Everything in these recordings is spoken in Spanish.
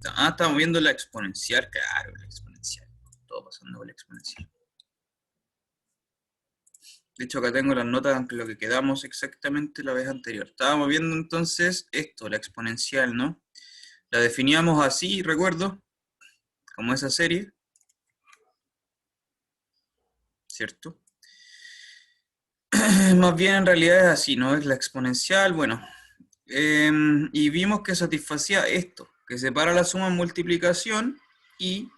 Estamos viendo la exponencial, claro, la exponencial. Todo pasando por la exponencial. De hecho, acá tengo las notas aunque lo que quedamos exactamente la vez anterior. Estábamos viendo entonces esto, la exponencial, ¿no? La definíamos así, recuerdo, como esa serie, ¿cierto? Más bien en realidad es así, ¿no? Es la exponencial, bueno. Y vimos que satisfacía esto, que separa la suma en multiplicación y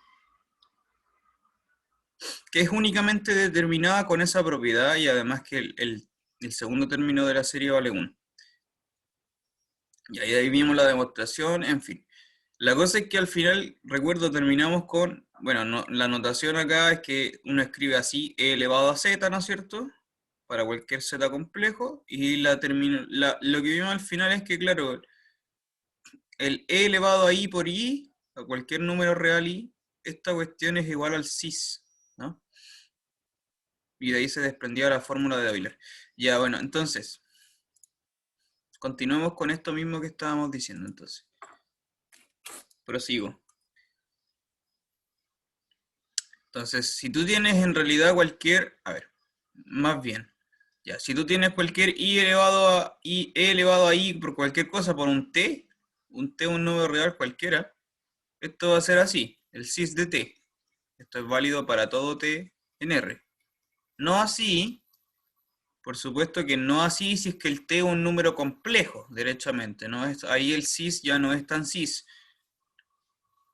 que es únicamente determinada con esa propiedad y además que el segundo término de la serie vale 1. Y ahí vimos la demostración, en fin. La cosa es que al final, recuerdo, terminamos con, bueno, no, la notación acá es que uno escribe así, e elevado a z, ¿no es cierto? Para cualquier z complejo, y lo que vimos al final es que, claro, el e elevado a i por i, a cualquier número real i, esta cuestión es igual al cis, ¿no? Y de ahí se desprendía la fórmula de Euler. Ya, bueno, entonces, continuemos con esto mismo que estábamos diciendo, entonces. Prosigo. Entonces, si tú tienes en realidad cualquier, a ver, más bien, ya, si tú tienes cualquier i elevado a i, e elevado a i por cualquier cosa, por un t, un número real cualquiera, esto va a ser así, el cis de t. Esto es válido para todo t en R. No así, por supuesto que no así si es que el t es un número complejo, derechamente. No es, ahí el cis ya no es tan cis,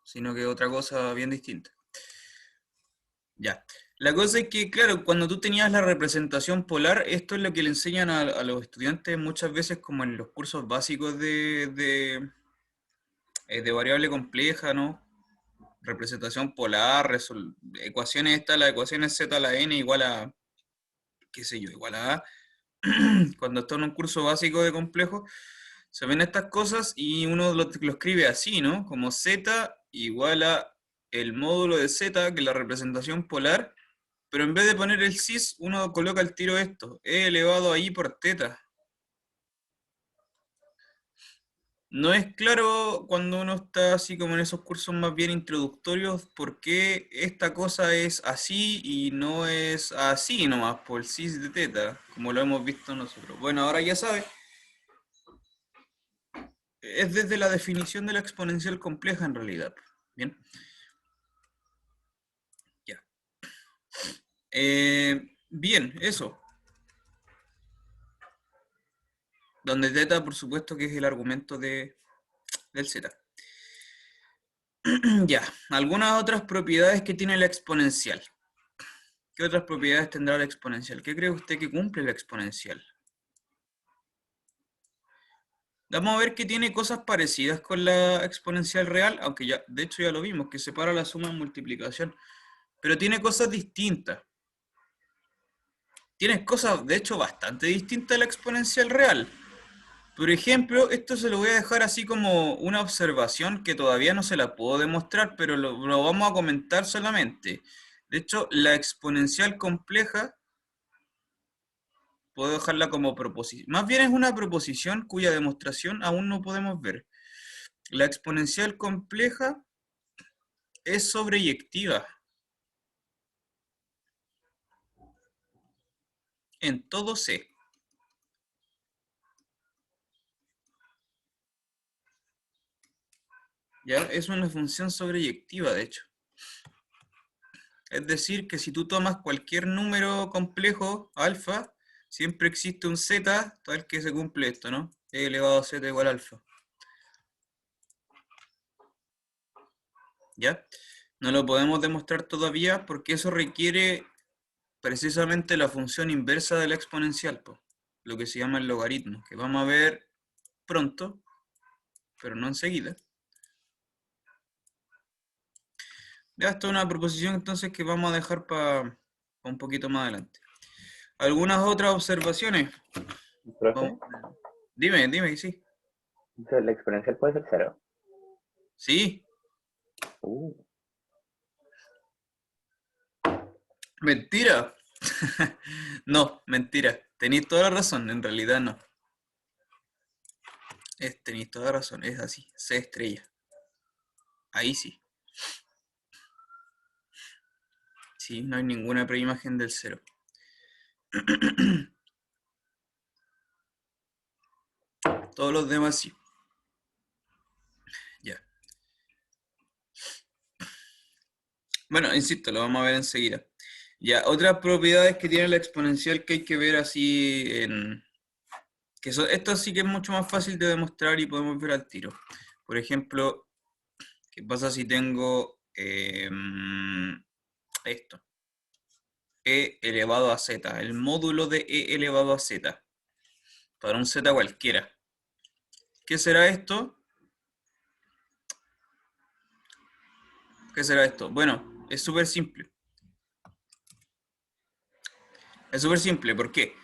sino que otra cosa bien distinta. Ya. La cosa es que, claro, cuando tú tenías la representación polar, esto es lo que le enseñan a los estudiantes muchas veces como en los cursos básicos de variable compleja, ¿no? Representación polar, ecuaciones estas, las ecuaciones z a la n igual a, qué sé yo, igual a A. Cuando está en un curso básico de complejo, se ven estas cosas y uno lo escribe así, ¿no? Como z igual a el módulo de z, que es la representación polar, pero en vez de poner el cis, uno coloca el tiro esto, e elevado a i por teta. No es claro cuando uno está así como en esos cursos más bien introductorios por qué esta cosa es así y no es así nomás por el cis de teta, como lo hemos visto nosotros. Bueno, ahora ya sabes, es desde la definición de la exponencial compleja en realidad. Bien, ya. Bien, eso. Donde teta, por supuesto, que es el argumento del z. Ya, algunas otras propiedades que tiene la exponencial. ¿Qué otras propiedades tendrá la exponencial? ¿Qué cree usted que cumple la exponencial? Vamos a ver que tiene cosas parecidas con la exponencial real, aunque ya, de hecho ya lo vimos, que separa la suma en multiplicación. Pero tiene cosas distintas. Tiene cosas, de hecho, bastante distintas a la exponencial real. Por ejemplo, esto se lo voy a dejar así como una observación que todavía no se la puedo demostrar, pero lo vamos a comentar solamente. De hecho, la exponencial compleja, puedo dejarla como proposición. Más bien es una proposición cuya demostración aún no podemos ver. La exponencial compleja es sobreyectiva en todo C. ¿Ya? Es una función sobreyectiva, de hecho. Es decir, que si tú tomas cualquier número complejo, alfa, siempre existe un z tal que se cumple esto, ¿no? E elevado a z igual a alfa. ¿Ya? No lo podemos demostrar todavía porque eso requiere precisamente la función inversa de la exponencial, po, lo que se llama el logaritmo, que vamos a ver pronto, pero no enseguida. Ya, esto es una proposición entonces que vamos a dejar para un poquito más adelante. ¿Algunas otras observaciones? Profe, Vamos. Dime, sí. entonces la exponencial puede ser cero. Sí, Uh, mentira. No, mentira. Tenéis toda la razón, en realidad no. Tenéis toda la razón, es así, C estrella. Ahí sí. Sí, no hay ninguna preimagen del 0. Todos los demás sí. Ya. Bueno, insisto, lo vamos a ver enseguida. Ya, otras propiedades que tiene la exponencial que hay que ver así en... esto sí que es mucho más fácil de demostrar y podemos ver al tiro. Por ejemplo, ¿qué pasa si tengo esto? E elevado a z, el módulo de e elevado a z, para un z cualquiera. ¿Qué será esto? ¿Qué será esto? Bueno, es súper simple. Es súper simple, ¿por qué?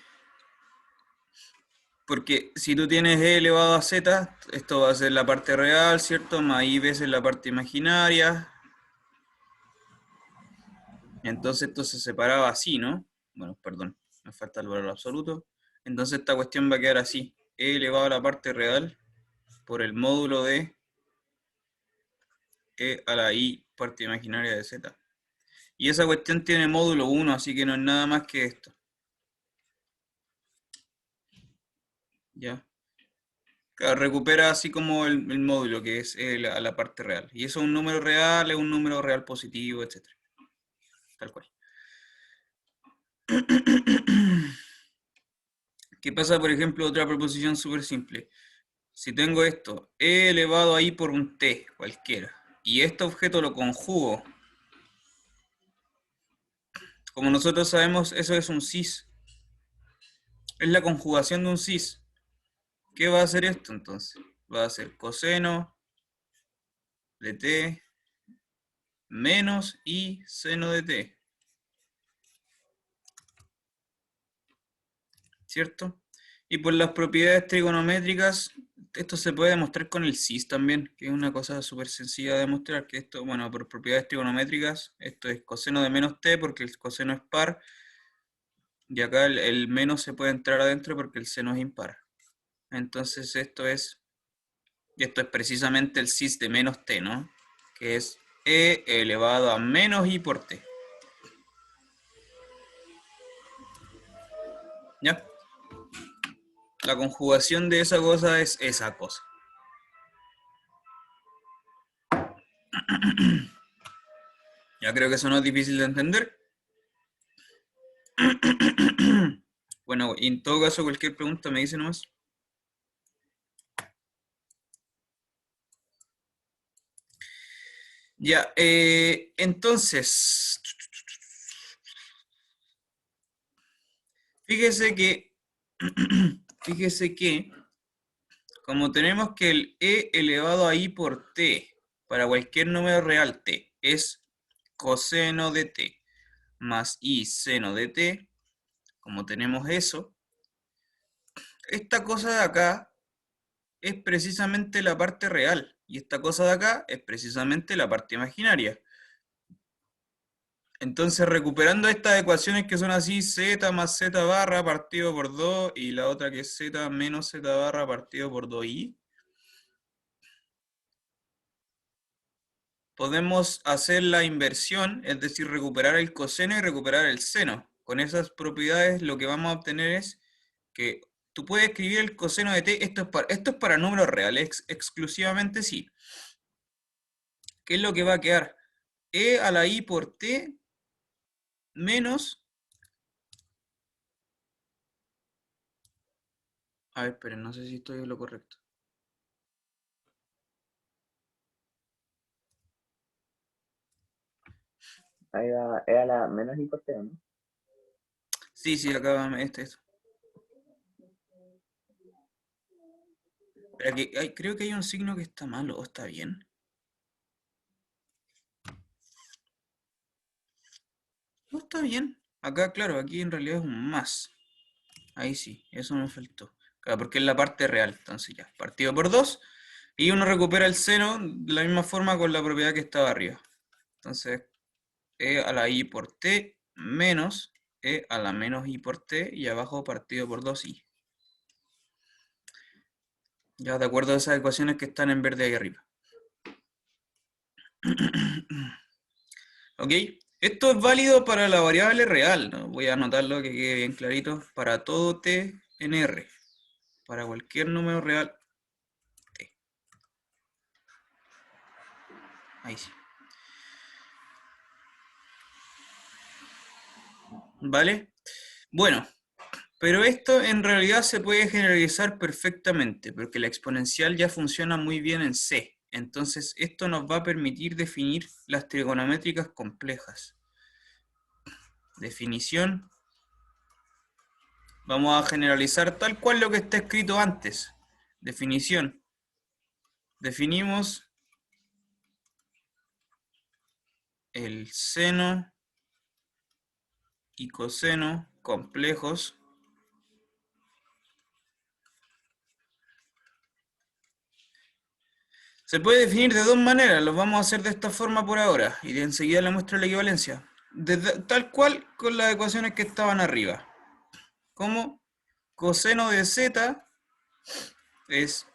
Porque si tú tienes e elevado a z, esto va a ser la parte real, ¿cierto? Más i veces la parte imaginaria. Entonces esto se separaba así, ¿no? Bueno, perdón, me falta el valor absoluto. Entonces esta cuestión va a quedar así. E elevado a la parte real por el módulo de e a la i parte imaginaria de z. Y esa cuestión tiene módulo 1, así que no es nada más que esto. ¿Ya? Claro, recupera así como el módulo, que es a la parte real. Y eso es un número real positivo, etc. Tal cual. ¿Qué pasa, por ejemplo, otra proposición súper simple? Si tengo esto, e elevado a i por un t cualquiera, y este objeto lo conjugo, como nosotros sabemos, eso es un cis. Es la conjugación de un cis. ¿Qué va a hacer esto entonces? Va a ser coseno de t menos i seno de t. ¿Cierto? Y por las propiedades trigonométricas, esto se puede demostrar con el cis también, que es una cosa súper sencilla de demostrar, que esto, bueno, por propiedades trigonométricas, esto es coseno de menos t porque el coseno es par, y acá el menos se puede entrar adentro porque el seno es impar. Entonces esto es precisamente el cis de menos t, ¿no? Que es e elevado a menos i por t. ¿Ya? La conjugación de esa cosa es esa cosa. Ya creo que eso no es difícil de entender. Bueno, y en todo caso, cualquier pregunta me dice nomás. Ya, entonces, fíjese que, fíjese que, como tenemos que el e elevado a i por t, para cualquier número real t, es coseno de t más i seno de t, como tenemos eso, esta cosa de acá es precisamente la parte real, y esta cosa de acá es precisamente la parte imaginaria. Entonces, recuperando estas ecuaciones que son así, z más z barra partido por 2, y la otra que es z menos z barra partido por 2i, podemos hacer la inversión, es decir, recuperar el coseno y recuperar el seno. Con esas propiedades lo que vamos a obtener es que tú puedes escribir el coseno de t, esto es para números reales exclusivamente, sí. ¿Qué es lo que va a quedar? E a la i por t menos... A ver, esperen, no sé si estoy en lo correcto. Ahí va, era la menos importante, ¿no? Sí, sí, acá esto. Espera, creo que hay un signo que está malo, ¿o está bien? No está bien. Acá, claro, aquí en realidad es un más. Ahí sí, eso me faltó. Claro, porque es la parte real, entonces ya. Partido por 2. Y uno recupera el seno de la misma forma con la propiedad que estaba arriba. Entonces, e a la i por t menos e a la menos i por t, y abajo partido por 2i. Ya de acuerdo a esas ecuaciones que están en verde ahí arriba. ¿Ok? Esto es válido para la variable real, ¿no? Voy a anotarlo que quede bien clarito. Para todo t en R. Para cualquier número real t. Ahí sí. ¿Vale? Bueno, pero esto en realidad se puede generalizar perfectamente, porque la exponencial ya funciona muy bien en C. Entonces, esto nos va a permitir definir las trigonométricas complejas. Definición. Vamos a generalizar tal cual lo que está escrito antes. Definición. Definimos el seno y coseno complejos se puede definir de dos maneras, lo vamos a hacer de esta forma por ahora y de enseguida le muestro la equivalencia. Tal cual con las ecuaciones que estaban arriba. Como coseno de z es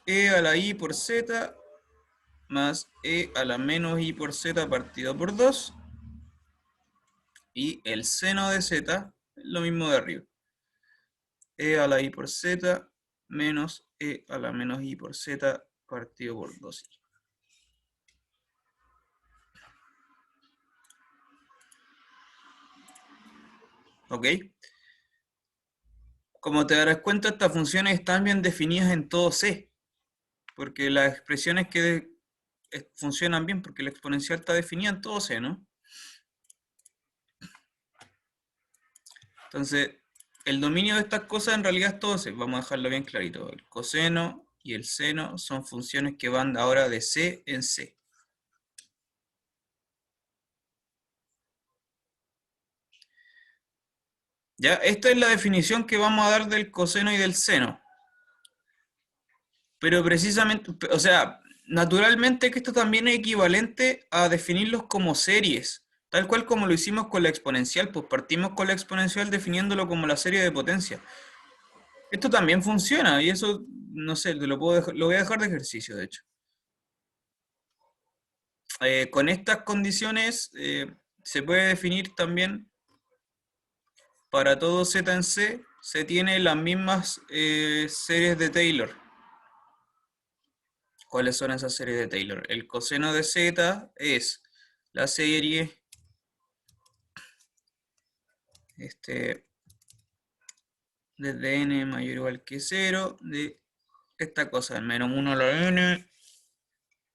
e a la i por z más e a la menos i por z partido por 2 y el seno de z es lo mismo de arriba. E a la i por z menos e a la menos i por z partido por 2i. ¿Ok? Como te darás cuenta, estas funciones están bien definidas en todo C, porque las expresiones que funcionan bien, porque la exponencial está definida en todo C, ¿no? Entonces, el dominio de estas cosas en realidad es todo C, vamos a dejarlo bien clarito. El coseno y el seno son funciones que van ahora de C en C. Ya, esta es la definición que vamos a dar del coseno y del seno. Pero precisamente, o sea, naturalmente que esto también es equivalente a definirlos como series, tal cual como lo hicimos con la exponencial, pues partimos con la exponencial definiéndolo como la serie de potencia. Esto también funciona y eso, no sé, lo voy a dejar de ejercicio, de hecho. Con estas condiciones se puede definir también para todo z en C, se tiene las mismas series de Taylor. ¿Cuáles son esas series de Taylor? El coseno de z es la serie desde n mayor o igual que 0 de esta cosa, el menos 1 a la n,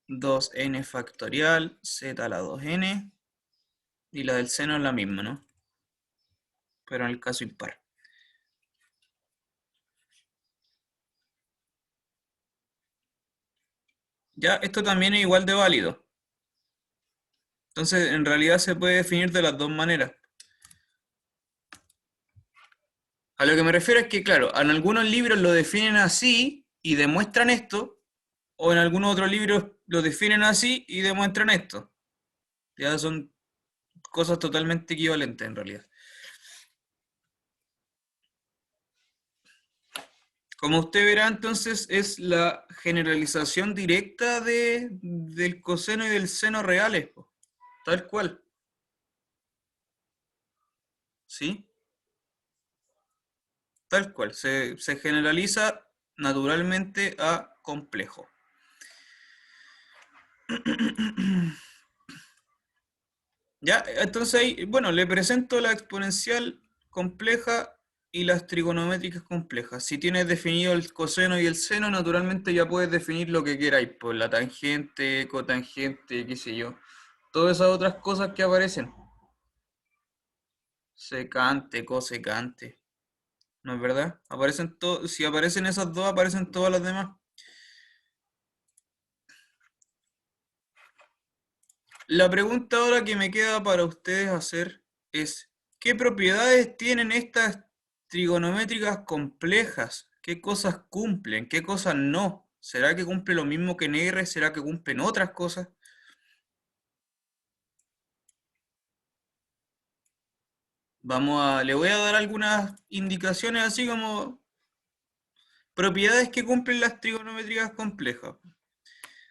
2n factorial, z a la 2n, y la del seno es la misma, ¿no? Pero en el caso impar. Ya, esto también es igual de válido. Entonces, en realidad se puede definir de las dos maneras. A lo que me refiero es que, claro, en algunos libros lo definen así y demuestran esto, o en algunos otros libros lo definen así y demuestran esto. Ya son cosas totalmente equivalentes en realidad. Como usted verá, entonces es la generalización directa del coseno y del seno reales, po, tal cual. ¿Sí? Tal cual. Se generaliza naturalmente a complejo. Ya, entonces ahí, bueno, le presento la exponencial compleja y las trigonométricas complejas. Si tienes definido el coseno y el seno, naturalmente ya puedes definir lo que queráis, pues la tangente, cotangente, qué sé yo. Todas esas otras cosas que aparecen. Secante, cosecante. ¿No es verdad? Aparecen si aparecen esas dos, aparecen todas las demás. La pregunta ahora que me queda para ustedes hacer es, ¿qué propiedades tienen estas trigonométricas complejas? ¿Qué cosas cumplen? ¿Qué cosas no? ¿Será que cumple lo mismo que en R? ¿Será que cumplen otras cosas? Le voy a dar algunas indicaciones así como propiedades que cumplen las trigonométricas complejas.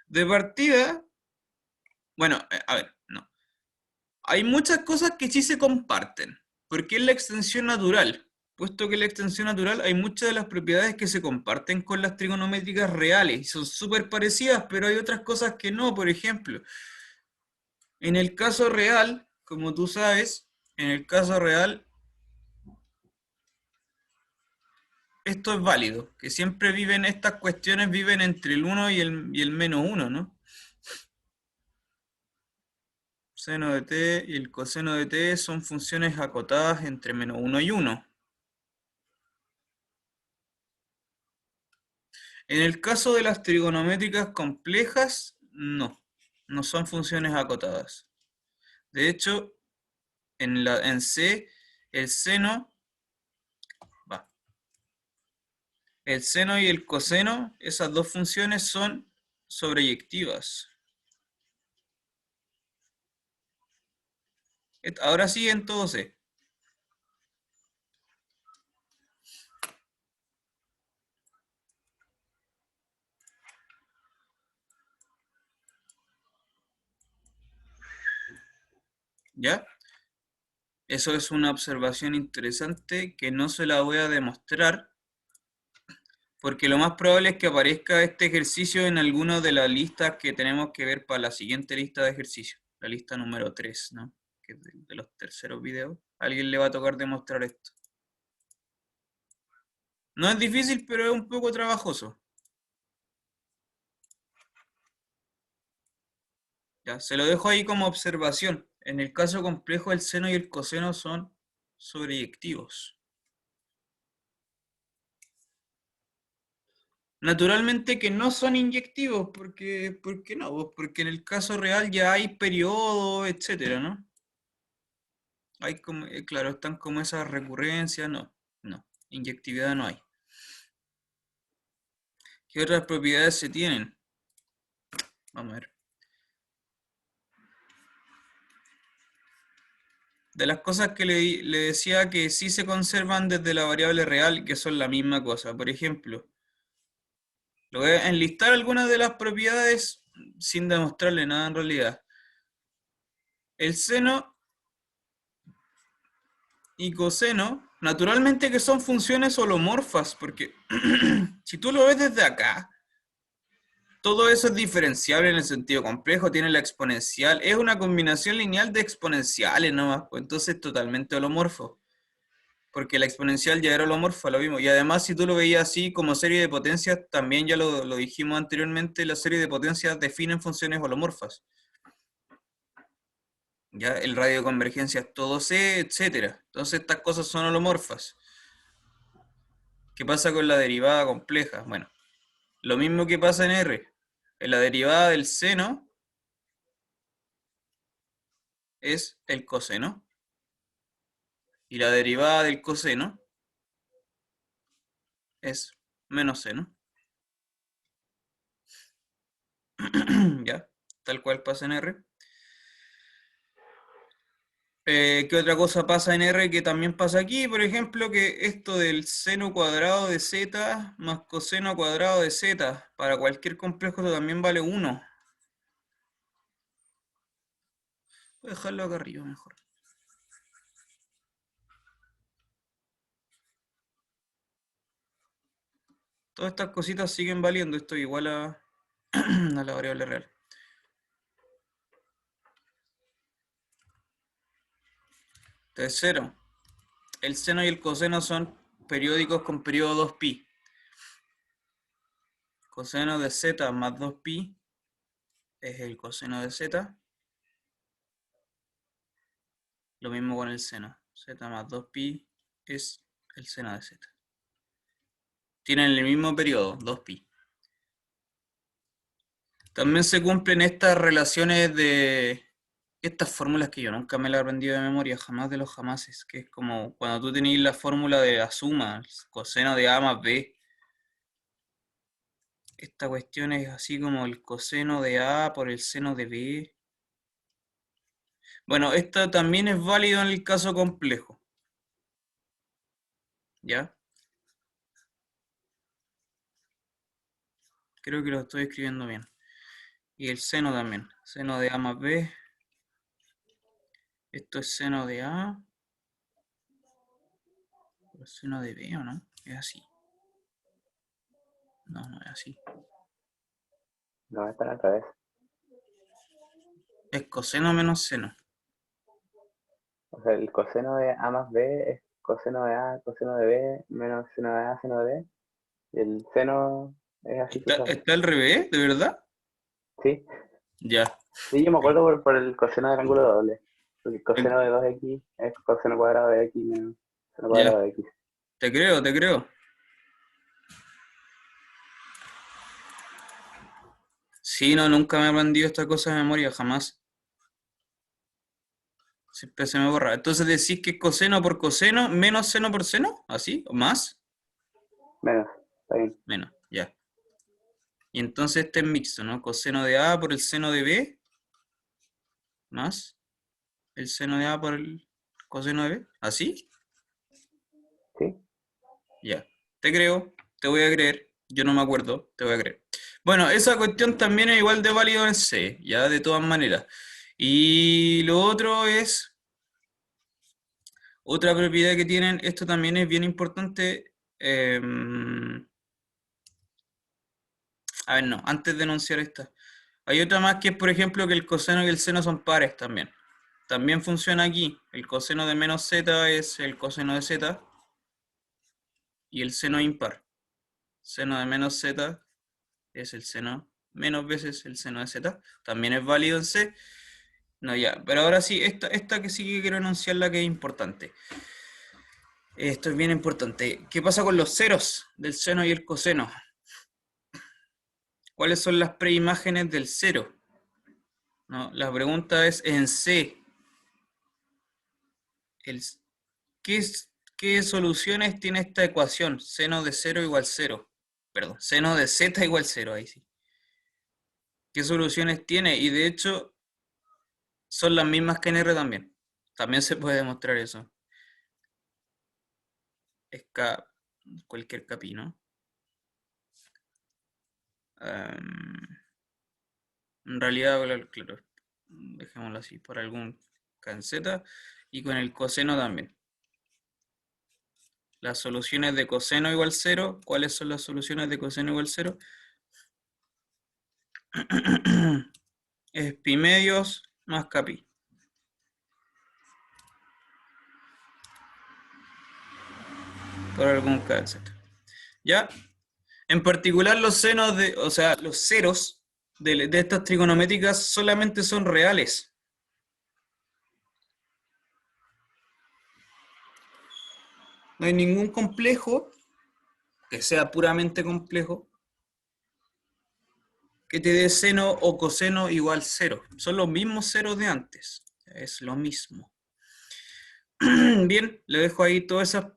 De partida, Bueno, a ver, no. Hay muchas cosas que sí se comparten, porque es la extensión natural. Puesto que es la extensión natural, hay muchas de las propiedades que se comparten con las trigonométricas reales y son súper parecidas, pero hay otras cosas que no. Por ejemplo, en el caso real, como tú sabes, en el caso real, esto es válido, que siempre viven, estas cuestiones viven entre el 1 y el menos 1, ¿no? Seno de t y el coseno de t son funciones acotadas entre menos 1 y 1. En el caso de las trigonométricas complejas, no, no son funciones acotadas. De hecho, en C, el seno, va, el seno y el coseno, esas dos funciones son sobreyectivas. Ahora sí en todo C. ¿Ya? Eso es una observación interesante que no se la voy a demostrar, porque lo más probable es que aparezca este ejercicio en alguna de las listas que tenemos que ver para la siguiente lista de ejercicios, la lista número 3, ¿no? Que es de los terceros videos. A alguien le va a tocar demostrar esto. No es difícil, pero es un poco trabajoso. Ya, se lo dejo ahí como observación. En el caso complejo, el seno y el coseno son sobreyectivos. Naturalmente que no son inyectivos, ¿por qué no? Pues porque en el caso real ya hay periodos, etcétera, ¿no? Hay como, claro, están como esas recurrencias, no, inyectividad no hay. ¿Qué otras propiedades se tienen? Vamos a ver. De las cosas que le decía que sí se conservan desde la variable real, que son la misma cosa. Por ejemplo, lo voy a enlistar algunas de las propiedades sin demostrarle nada en realidad. El seno y coseno, naturalmente que son funciones holomorfas, porque si tú lo ves desde acá, todo eso es diferenciable en el sentido complejo, tiene la exponencial, es una combinación lineal de exponenciales nomás, pues entonces totalmente holomorfo, porque la exponencial ya era holomorfa, lo mismo, y además si tú lo veías así como serie de potencias, también ya lo dijimos anteriormente, la serie de potencias definen funciones holomorfas. Ya el radio de convergencia es todo C, etcétera. Entonces estas cosas son holomorfas. ¿Qué pasa con la derivada compleja? Bueno, lo mismo que pasa en R. En la derivada del seno es el coseno. Y la derivada del coseno es menos seno. ¿Ya? Tal cual pasa en R. ¿Qué otra cosa pasa en R que también pasa aquí? Por ejemplo, que esto del seno cuadrado de z más coseno cuadrado de z, para cualquier complejo esto también vale 1. Voy a dejarlo acá arriba mejor. Todas estas cositas siguen valiendo, esto es igual a, a la variable real. Tercero, el seno y el coseno son periódicos con periodo 2pi. Coseno de z más 2pi es el coseno de z. Lo mismo con el seno. Z más 2pi es el seno de z. Tienen el mismo periodo, 2pi. También se cumplen estas relaciones de estas fórmulas que yo nunca me las he aprendido de memoria, jamás de los jamases, que es como cuando tú tenéis la fórmula de la suma, el coseno de A más B. Esta cuestión es así como el coseno de A por el seno de B. Bueno, esta también es válido en el caso complejo. ¿Ya? Creo que lo estoy escribiendo bien. Y el seno también. Seno de A más B. Esto es seno de A. ¿El seno de B o no? Es así. No, no es así. No, está al revés. Es coseno menos seno. O sea, el coseno de A más B es coseno de A, coseno de B, menos seno de A, seno de B. Y el seno es así sucesor. ¿Está al revés? ¿De verdad? Sí, Ya. sí, yo me acuerdo por el coseno del ángulo doble. Porque el Te- coseno de 2x es coseno cuadrado de x menos seno cuadrado Ya. de x. Te creo, te creo. Sí, no, nunca me he aprendido esta cosa de memoria, jamás. Siempre se me borra. Entonces decís que es coseno por coseno menos seno por seno, ¿así? ¿O más? Menos, está bien. Menos, ya. Y entonces este es mixto, ¿no? Coseno de A por el seno de B más el seno de A por el coseno de B. ¿Así? ¿Sí? Ya. Te creo, te voy a creer. Yo no me acuerdo, te voy a creer. Bueno, esa cuestión también es igual de válido en C, ya de todas maneras. Y lo otro es, otra propiedad que tienen, esto también es bien importante. A ver, no, antes de enunciar esta. Hay otra más que es, por ejemplo, que el coseno y el seno son pares también. También funciona aquí. El coseno de menos z es el coseno de z y el seno impar. Seno de menos z es el seno menos veces el seno de z. También es válido en C. No, ya. Pero ahora sí, esta que sí que quiero enunciar, la que es importante. Esto es bien importante. ¿Qué pasa con los ceros del seno y el coseno? ¿Cuáles son las preimágenes del cero? No, la pregunta es en C. El, ¿qué soluciones tiene esta ecuación? Seno de 0 igual 0. Perdón, seno de z igual 0, ahí sí. ¿Qué soluciones tiene? Y de hecho, son las mismas que en R también. También se puede demostrar eso. Es cualquier capi, ¿no? En realidad, claro, dejémoslo así, por algún k en z. Y con el coseno también. Las soluciones de coseno igual 0. ¿Cuáles son las soluciones de coseno igual 0? Es pi medios más capi. Por algún k, etc. ¿Ya? En particular los senos o sea, los ceros de estas trigonométricas solamente son reales. No hay ningún complejo que sea puramente complejo que te dé seno o coseno igual 0. Son los mismos ceros de antes. Es lo mismo. Bien, le dejo ahí todas esas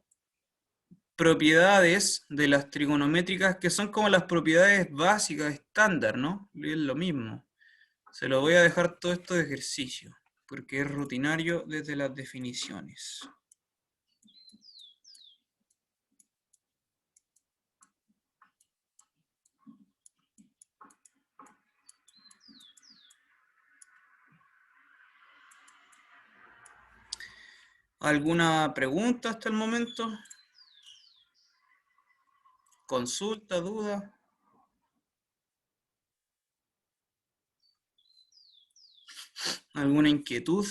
propiedades de las trigonométricas que son como las propiedades básicas estándar, ¿no? Es lo mismo. Se lo voy a dejar todo esto de ejercicio, porque es rutinario desde las definiciones. ¿Alguna pregunta hasta el momento? ¿Consulta, duda? ¿Alguna inquietud?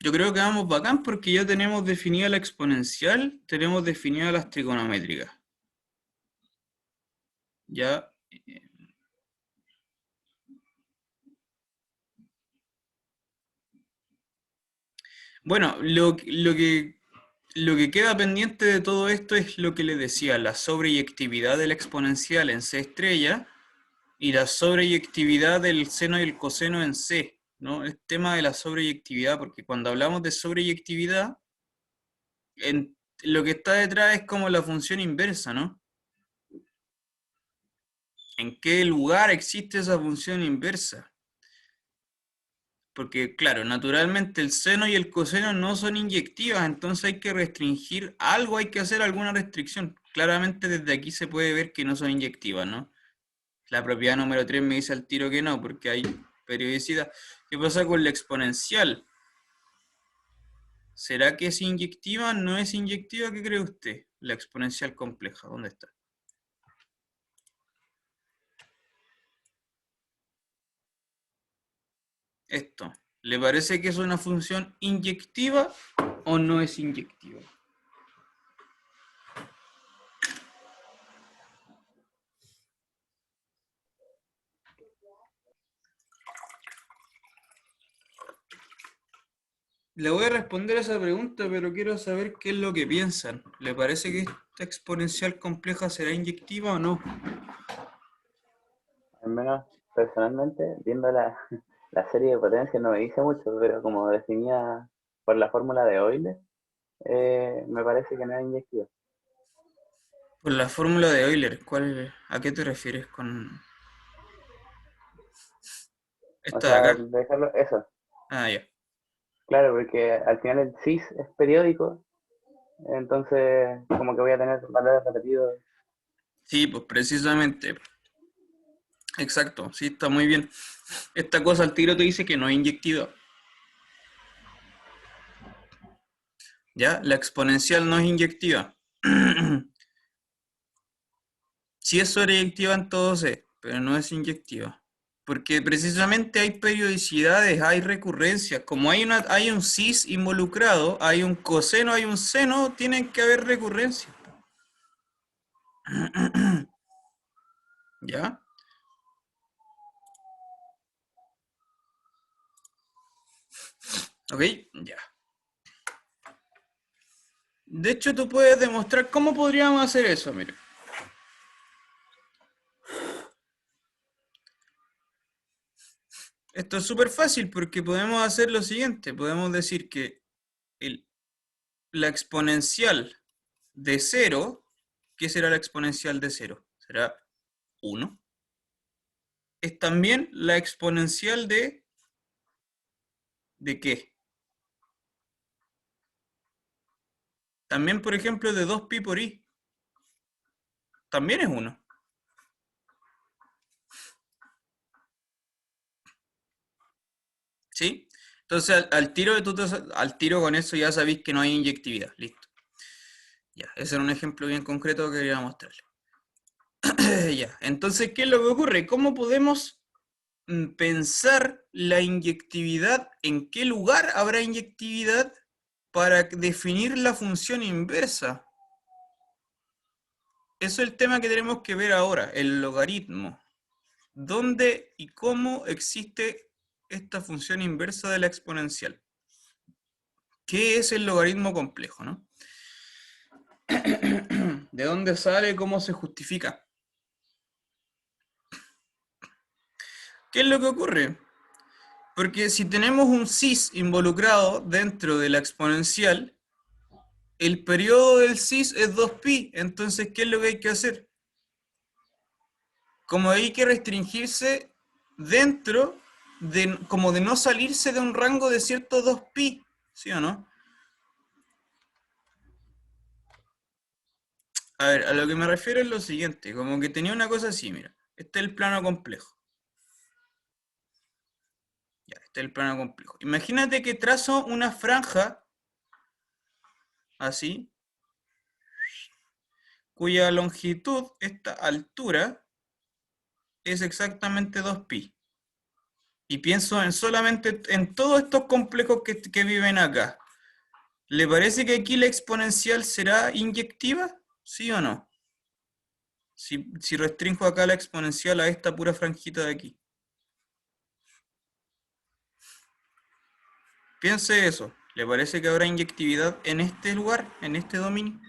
Yo creo que vamos bacán porque ya tenemos definida la exponencial, tenemos definidas las trigonométricas. Ya. Bueno, lo que queda pendiente de todo esto es lo que les decía, la sobreyectividad de la exponencial en C estrella y la sobreyectividad del seno y el coseno en C, ¿no? El tema de la sobreyectividad, porque cuando hablamos de sobreyectividad, lo que está detrás es como la función inversa, ¿no? ¿En qué lugar existe esa función inversa? Porque, claro, naturalmente el seno y el coseno no son inyectivas, entonces hay que restringir algo, hay que hacer alguna restricción. Claramente desde aquí se puede ver que no son inyectivas, ¿no? La propiedad número 3 me dice al tiro que no, porque hay periodicidad. ¿Qué pasa con la exponencial? ¿Será que es inyectiva? ¿No es inyectiva? ¿Qué cree usted? La exponencial compleja, ¿dónde está? Esto. ¿Le parece que es una función inyectiva o no es inyectiva? Le voy a responder a esa pregunta, pero quiero saber qué es lo que piensan. ¿Le parece que esta exponencial compleja será inyectiva o no? Al menos personalmente, viendo la serie de potencias no me dice mucho, pero como definida por la fórmula de Euler, me parece que no es inyectiva. Por la fórmula de Euler, ¿a qué te refieres con O esta de sea, acá? dejarlo, eso, Ah, ya. claro, porque al final el cis es periódico, entonces como que voy a tener valores repetidos. Sí, pues precisamente. Exacto, sí, está muy bien. Esta cosa al tiro te dice que no es inyectiva. ¿Ya? La exponencial no es inyectiva. Sí es sobreyectiva en todo C, pero no es inyectiva. Porque precisamente hay periodicidades, hay recurrencias. Como hay un cis involucrado, hay un coseno, hay un seno, tienen que haber recurrencias. ¿Ya? ¿Ok? Ya. De hecho, tú puedes demostrar cómo podríamos hacer eso, mira. Esto es súper fácil porque podemos hacer lo siguiente. Podemos decir que la exponencial de 0, ¿qué será la exponencial de 0? Será 1. Es también la exponencial ¿de qué? También, por ejemplo, de 2pi por i. También es 1. ¿Sí? Entonces, al tiro con eso ya sabéis que no hay inyectividad. Listo. Ya, ese era un ejemplo bien concreto que quería mostrarle. Ya, entonces, ¿qué es lo que ocurre? ¿Cómo podemos pensar la inyectividad? ¿En qué lugar habrá inyectividad para definir la función inversa? Eso es el tema que tenemos que ver ahora, el logaritmo. ¿Dónde y cómo existe esta función inversa de la exponencial? ¿Qué es el logaritmo complejo, no? ¿De dónde sale? ¿Cómo se justifica? ¿Qué es lo que ocurre? Porque si tenemos un cis involucrado dentro de la exponencial, el periodo del cis es 2pi. Entonces, ¿qué es lo que hay que hacer? Como hay que restringirse dentro como de no salirse de un rango de cierto 2pi, ¿sí o no? A ver, a lo que me refiero es lo siguiente, como que tenía una cosa así, mira, este es el plano complejo. Ya, este es el plano complejo. Imagínate que trazo una franja así, cuya longitud, esta altura, es exactamente 2pi. Y pienso solamente en todos estos complejos que viven acá. ¿Le parece que aquí la exponencial será inyectiva? ¿Sí o no? Si restringo acá la exponencial a esta pura franjita de aquí. Piense eso. ¿Le parece que habrá inyectividad en este lugar, en este dominio?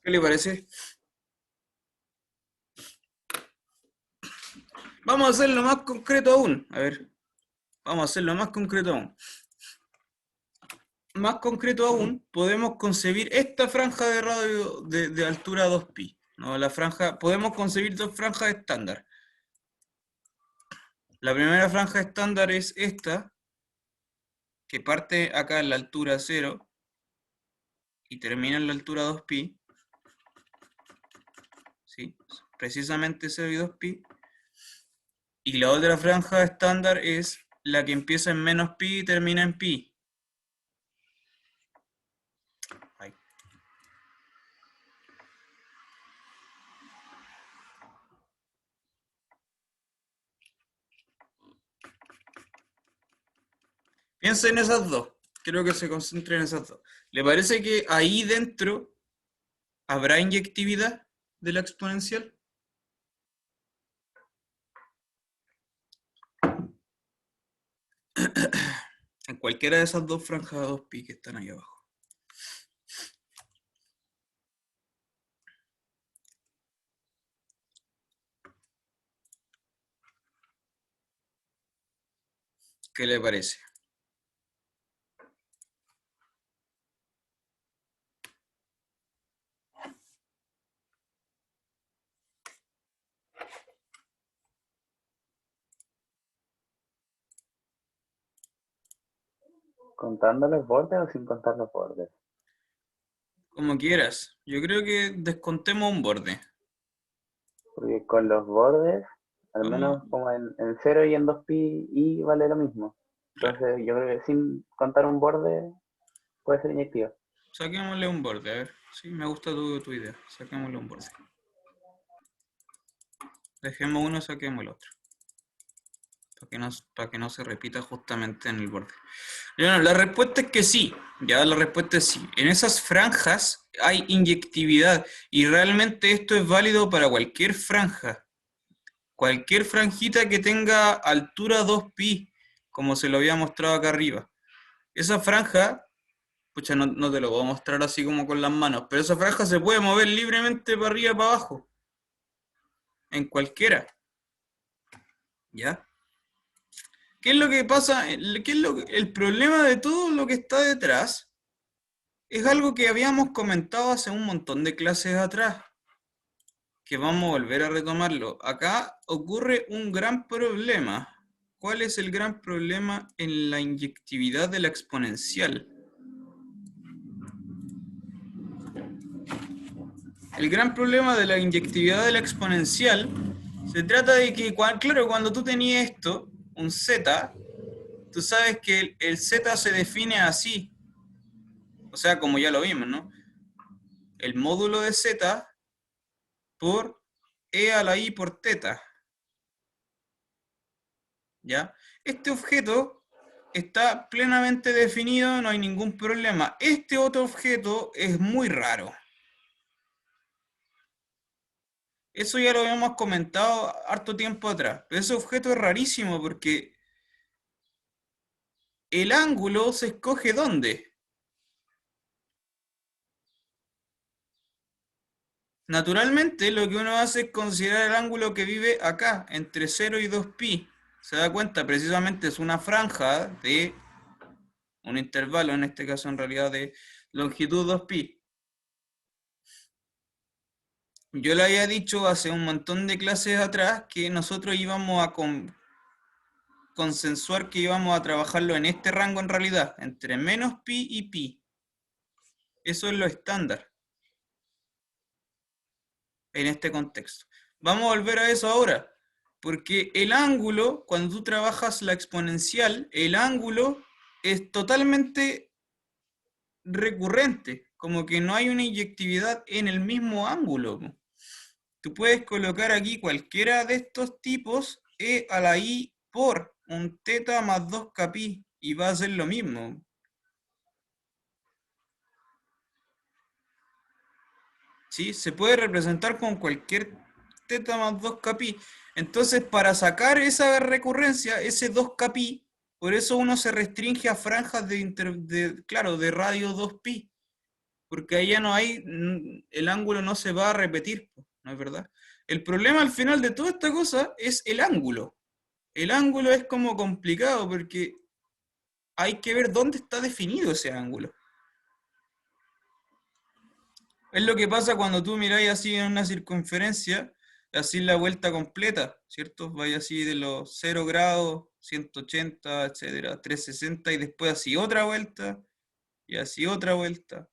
¿Qué le parece? Vamos a hacerlo más concreto aún. A ver, vamos a hacerlo más concreto aún. Más concreto aún, podemos concebir esta franja de radio de altura 2pi. ¿No? La franja, podemos concebir dos franjas estándar. La primera franja estándar es esta, que parte acá en la altura 0 y termina en la altura 2pi. ¿Sí? Precisamente 0 y 2pi. Y la otra franja estándar es la que empieza en menos pi y termina en pi. Ahí. Piensa en esas dos. Quiero que se concentre en esas dos. ¿Le parece que ahí dentro habrá inyectividad de la exponencial? En cualquiera de esas dos franjas de 2pi que están ahí abajo. ¿Qué le parece? ¿Contando los bordes o sin contar los bordes? Como quieras. Yo creo que descontemos un borde. Porque con los bordes, al Vamos, menos como en 0 y en 2pi, y vale lo mismo. claro. Entonces yo creo que sin contar un borde puede ser inyectivo. Saquémosle un borde, a ver. Sí, me gusta tu idea. Saquémosle un borde. Dejemos uno, saquemos el otro. Para que no se repita justamente en el borde. Bueno, la respuesta es que sí. Ya la respuesta es sí. En esas franjas hay inyectividad. Y realmente esto es válido para cualquier franja. Cualquier franjita que tenga altura 2pi, como se lo había mostrado acá arriba. Esa franja, pucha, no te lo voy a mostrar así como con las manos, pero esa franja se puede mover libremente para arriba y para abajo. En cualquiera. ¿Ya? ¿Qué es lo que pasa? ¿Qué es el problema de todo lo que está detrás? Es algo que habíamos comentado hace un montón de clases atrás, que vamos a volver a retomarlo. Acá ocurre un gran problema. ¿Cuál es el gran problema en la inyectividad de la exponencial? El gran problema de la inyectividad de la exponencial se trata de que, claro, cuando tú tenías esto, un z, tú sabes que el z se define así. O sea, como ya lo vimos, ¿no? El módulo de z por e a la i por teta. ¿Ya? Este objeto está plenamente definido, no hay ningún problema. Este otro objeto es muy raro. Eso ya lo habíamos comentado harto tiempo atrás. Pero ese objeto es rarísimo porque el ángulo se escoge ¿dónde? Naturalmente, lo que uno hace es considerar el ángulo que vive acá, entre 0 y 2pi. Se da cuenta, precisamente es una franja de un intervalo, en este caso en realidad de longitud 2pi. Yo le había dicho hace un montón de clases atrás que nosotros íbamos a consensuar que íbamos a trabajarlo en este rango en realidad, entre menos pi y pi. Eso es lo estándar en este contexto. Vamos a volver a eso ahora, porque el ángulo, cuando tú trabajas la exponencial, el ángulo es totalmente recurrente, como que no hay una inyectividad en el mismo ángulo. Tú puedes colocar aquí cualquiera de estos tipos e a la i por un teta más 2kpi y va a ser lo mismo. ¿Sí? Se puede representar con cualquier teta más 2kpi. Entonces, para sacar esa recurrencia, ese 2kpi, por eso uno se restringe a franjas claro, de radio 2pi, porque ahí ya no hay, el ángulo no se va a repetir, ¿no es verdad? El problema al final de toda esta cosa es el ángulo. El ángulo es como complicado porque hay que ver dónde está definido ese ángulo. Es lo que pasa cuando tú miráis así en una circunferencia, así la vuelta completa, ¿cierto? Vaya así de los 0 grados, 180, etcétera, 360 y después así otra vuelta y así otra vuelta.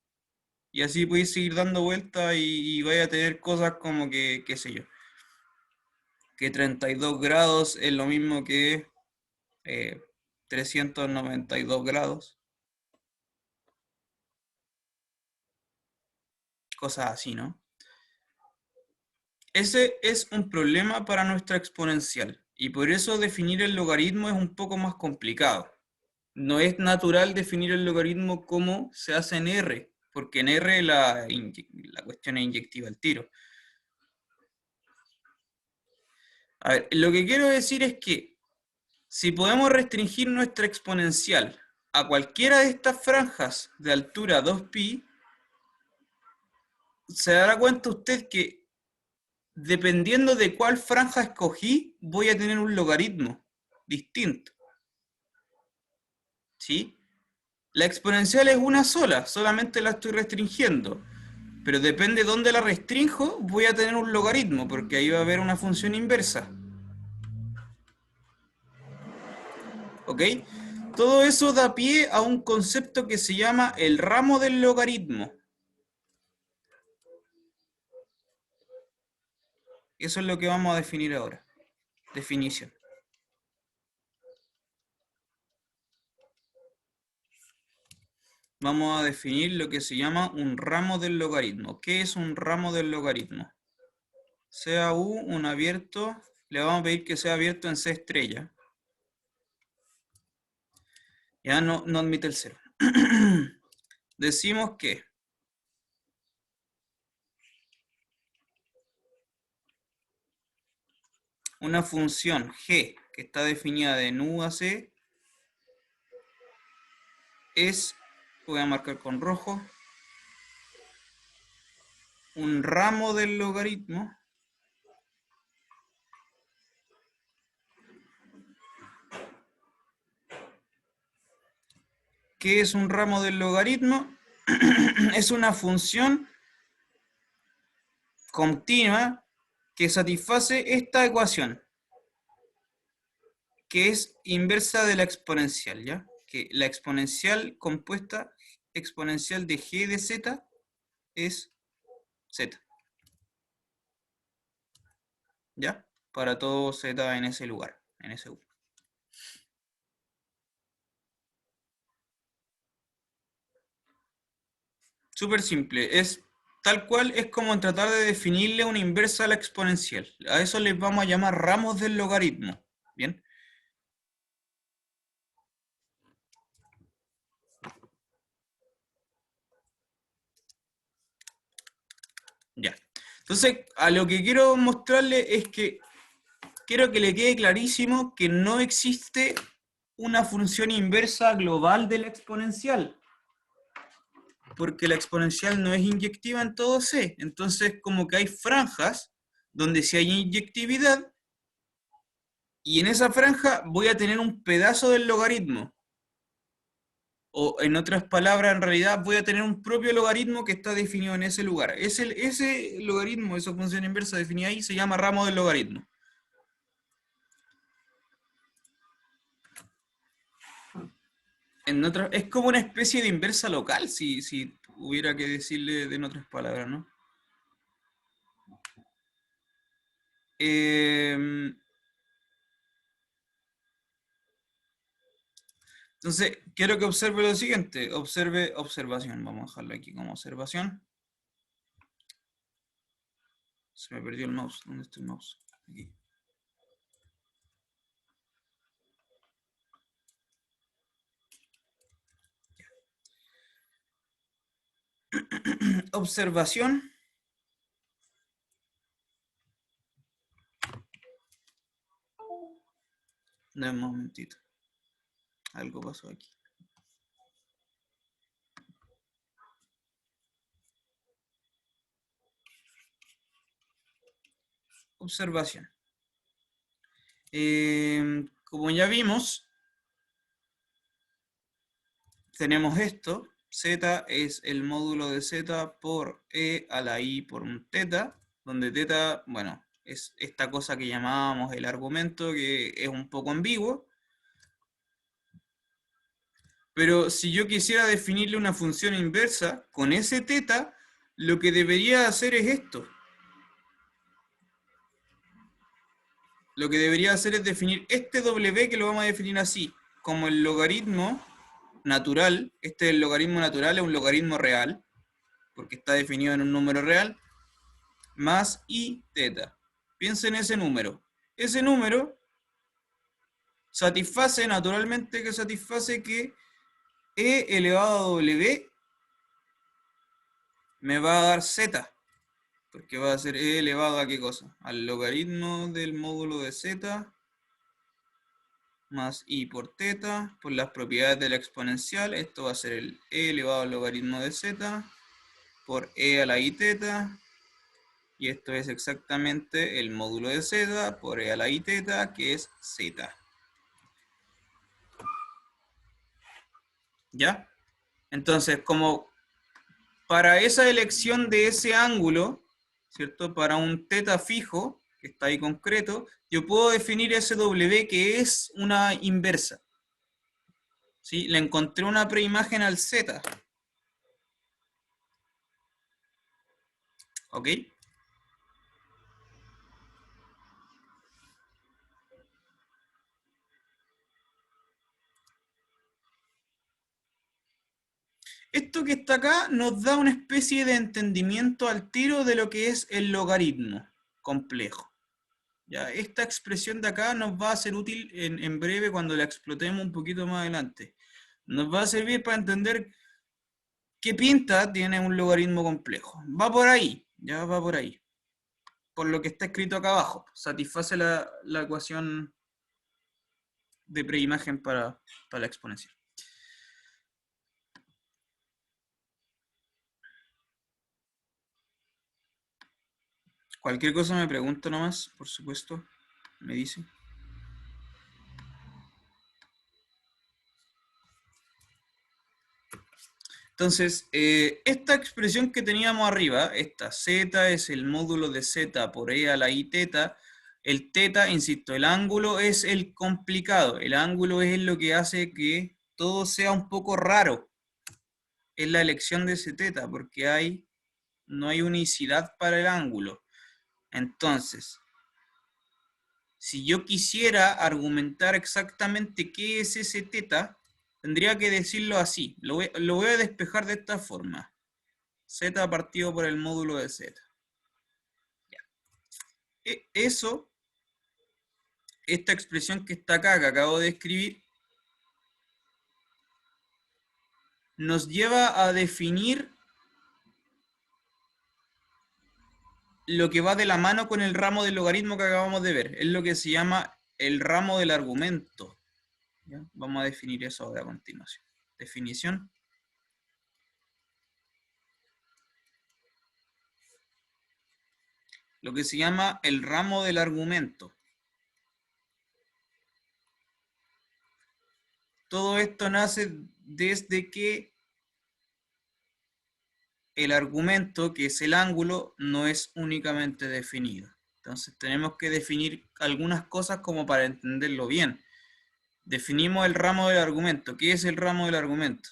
Y así podéis seguir dando vueltas y vais a tener cosas como que, qué sé yo, que 32 grados es lo mismo que 392 grados, cosas así, ¿no? Ese es un problema para nuestra exponencial y por eso definir el logaritmo es un poco más complicado. No es natural definir el logaritmo como se hace en R, porque en R la cuestión es inyectiva al tiro. A ver, lo que quiero decir es que si podemos restringir nuestra exponencial a cualquiera de estas franjas de altura 2pi, se dará cuenta usted que dependiendo de cuál franja escogí, voy a tener un logaritmo distinto. ¿Sí? La exponencial es una sola, solamente la estoy restringiendo. Pero depende de dónde la restrinjo, voy a tener un logaritmo, porque ahí va a haber una función inversa. ¿Ok? Todo eso da pie a un concepto que se llama el ramo del logaritmo. Eso es lo que vamos a definir ahora. Definición. Vamos a definir lo que se llama un ramo del logaritmo. ¿Qué es un ramo del logaritmo? Sea U un abierto, le vamos a pedir que sea abierto en C estrella. Ya no admite el cero. Decimos que una función g que está definida de U a C es, voy a marcar con rojo, un ramo del logaritmo ¿Qué es un ramo del logaritmo? Es una función continua que satisface esta ecuación, que es inversa de la exponencial, ¿ya? Que la exponencial compuesta, exponencial de g de z, es z, ¿ya? Para todo z en ese lugar, en ese U. Súper simple, es tal cual, es como tratar de definirle una inversa a la exponencial. A eso les vamos a llamar ramos del logaritmo, ¿bien? Ya. Entonces, a lo que quiero mostrarle es que quiero que le quede clarísimo que no existe una función inversa global de la exponencial, porque la exponencial no es inyectiva en todo C. Entonces, como que hay franjas donde si hay inyectividad, y en esa franja voy a tener un pedazo del logaritmo. O en otras palabras, en realidad voy a tener un propio logaritmo que está definido en ese lugar. Ese logaritmo, esa función inversa definida ahí, se llama ramo del logaritmo. Es como una especie de inversa local, si hubiera que decirle en otras palabras, ¿no? Entonces, quiero que observe lo siguiente. Observe observación. Vamos a dejarlo aquí como observación. Se me perdió el mouse. ¿Dónde está el mouse? Aquí. Observación. No, un momentito. Algo pasó aquí. observación. Como ya vimos, tenemos esto. Z es el módulo de Z por E a la I por un teta, donde teta, bueno, es esta cosa que llamábamos el argumento, que es un poco ambiguo. Pero si yo quisiera definirle una función inversa con ese teta, lo que debería hacer es esto. Lo que debería hacer es definir este W, que lo vamos a definir así, como el logaritmo natural. Este es el logaritmo natural, es un logaritmo real, porque está definido en un número real, más I teta. Piensen en ese número. Ese número satisface, naturalmente que satisface que E elevado a W me va a dar Z. Porque va a ser E elevado a ¿qué cosa? Al logaritmo del módulo de Z más I por teta, por las propiedades de la exponencial. Esto va a ser el E elevado al logaritmo de Z por E a la I teta. Y esto es exactamente el módulo de Z por E a la I teta, que es Z. ¿Ya? Entonces, como para esa elección de ese ángulo, ¿cierto? Para un teta fijo, que está ahí concreto, yo puedo definir ese W que es una inversa. ¿Sí? Le encontré una preimagen al Z. ¿Ok? Esto que está acá nos da una especie de entendimiento al tiro de lo que es el logaritmo complejo. ¿Ya? Esta expresión de acá nos va a ser útil en breve cuando la explotemos un poquito más adelante. Nos va a servir para entender qué pinta tiene un logaritmo complejo. Va por ahí, ya va por ahí. Por lo que está escrito acá abajo. Satisface la ecuación de preimagen para la exponencial. Cualquier cosa me pregunta nomás, por supuesto, me dice. Entonces, esta expresión que teníamos arriba, esta z es el módulo de z por e a la i teta. El teta, insisto, el ángulo es el complicado. El ángulo es lo que hace que todo sea un poco raro. Es la elección de ese teta, porque no hay unicidad para el ángulo. Entonces, si yo quisiera argumentar exactamente qué es ese teta, tendría que decirlo así. Lo voy a despejar de esta forma. Z partido por el módulo de Z. Ya. Eso, esta expresión que está acá, que acabo de escribir, nos lleva a definir lo que va de la mano con el ramo del logaritmo que acabamos de ver. Es lo que se llama el ramo del argumento. ¿Ya? Vamos a definir eso ahora a continuación. Definición. Lo que se llama el ramo del argumento. Todo esto nace desde que el argumento, que es el ángulo, no es únicamente definido. Entonces tenemos que definir algunas cosas como para entenderlo bien. Definimos el ramo del argumento. ¿Qué es el ramo del argumento?